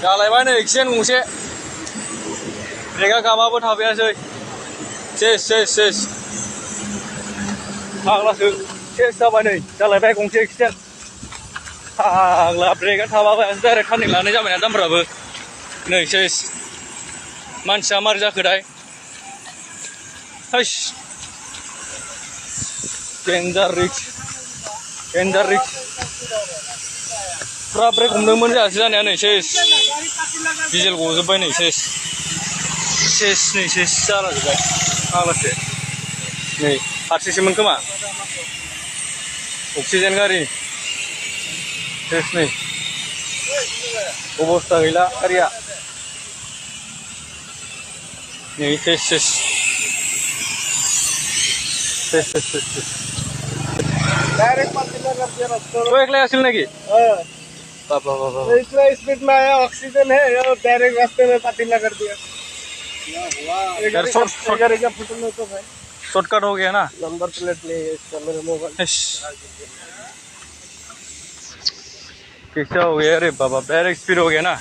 जालायबाय नै एक्सिडेन्ट गंसे ब्रेकआ गाबाबो थाबायासै सेस फाग्लासो सेस जाबाय नै जालायबाय गंसे एक्सिडेन्ट फाग्ला ब्रेकआ थाबाबो डाइरेक्ट टार्निं लानाय जाबायना दामफ्राबो नै सेस मानसिया मारै जाखोथाय हैस डेन्जार रिक्स फुरा ब्रेक हमदोंमोन जायासै जानाया नै सेस डिजेल गजोब्बाय नै सेस जालाजोब्बाय फाग्लासो नै फारसेसोमोन खोमा अक्सिजेन गारि सेस नै अबस्था गैला गारिया नै सेस डायरेक्ट पातीला कर दिया रास्ता तो एकला असेल ना की बाबा इतना स्पीड में आया ऑक्सीजन है और डायरेक्ट रास्ते में पातीला कर दिया शॉर्टकट हो गया ना नंबर प्लेट नहीं है इसका मेरे मोबाइल कैसा हो गया अरे बाबा डायरेक्ट स्पीड हो गया ना